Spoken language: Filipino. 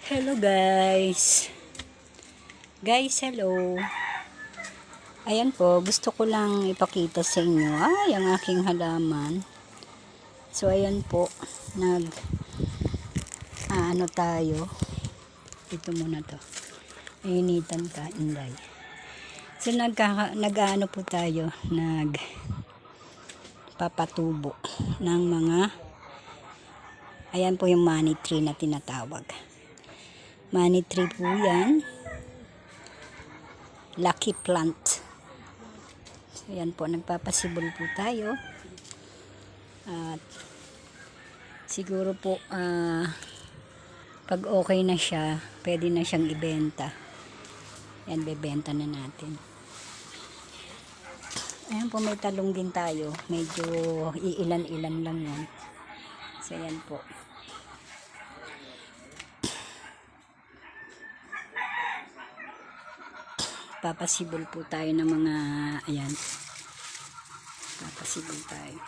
Hello guys. Hello. Ayan po, gusto ko lang ipakita sa inyo. Ang aking halaman. So ayan po, ano tayo. Ito muna to. Initan ka, inday. So nag-ano po tayo, papatubo ng mga, ayan po yung money tree na tinatawag. Money tree po yan. Lucky plant. So, yan po, nagpapasibol po tayo. At siguro po, pag okay na siya, pwede na siyang ibenta. Yan, bebenta na natin. Ayan po, may talong din tayo. Medyo iilan-ilan lang yan. So, yan po. Papasibol po tayo ng mga, ayan. Papasibol tayo.